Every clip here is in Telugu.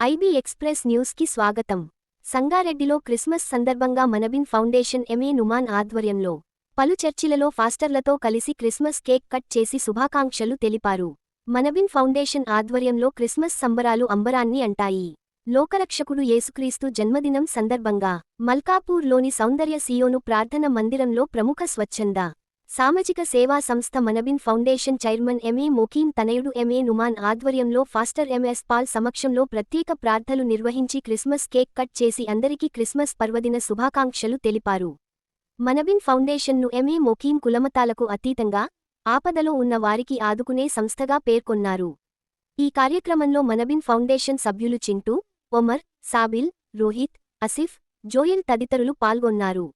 ఐబీ ఎక్స్ప్రెస్ న్యూస్కి స్వాగతం. సంగారెడ్డిలో క్రిస్మస్ సందర్భంగా మనబిన్ ఫౌండేషన్ ఎంఏ నుమాన్ ఆధ్వర్యంలో పలు చర్చిలలో ఫాస్టర్లతో కలిసి క్రిస్మస్ కేక్ కట్ చేసి శుభాకాంక్షలు తెలిపారు. మనబిన్ ఫౌండేషన్ ఆధ్వర్యంలో క్రిస్మస్ సంబరాలు అంబరాన్ని అంటాయి. లోకరక్షకుడు యేసుక్రీస్తు జన్మదినం సందర్భంగా మల్కాపూర్లోని సౌందర్య సియోను ప్రార్థన మందిరంలో ప్రముఖ స్వచ్ఛంద సామాజిక సేవా సంస్థ మనబిన్ ఫౌండేషన్ చైర్మన్ ఎంఏ మోకీం తనయుడు ఎంఏ నుమాన్ ఆధ్వర్యంలో ఫాస్టర్ ఎంఎస్ పాల్ సమక్షంలో ప్రత్యేక ప్రార్థనలు నిర్వహించి క్రిస్మస్ కేక్ కట్ చేసి అందరికీ క్రిస్మస్ పర్వదిన శుభాకాంక్షలు తెలిపారు. మనబిన్ ఫౌండేషన్ను ఎంఏ మోకీం కులమతాలకు అతీతంగా ఆపదలో ఉన్న వారికి ఆదుకునే సంస్థగా పేర్కొన్నారు. ఈ కార్యక్రమంలో మనబిన్ ఫౌండేషన్ సభ్యులు చింటూ, ఒమర్, సాబిల్, రోహిత్, అసిఫ్, జోయల్ తదితరులు పాల్గొన్నారు.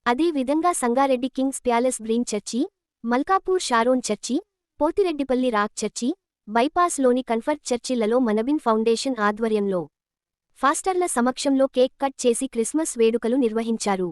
అదే విధంగా Sangareddy kings palace green church, Malkapur Sharon church, Pothireddypalli rock church, బైపాస్లోని కన్ఫర్ట్ చర్చిలలో మనబిన్ ఫౌండేషన్ ఆధ్వర్యంలో ఫాస్టర్ల సమక్షంలో కేక్ కట్ చేసి క్రిస్మస్ వేడుకలు నిర్వహించారు.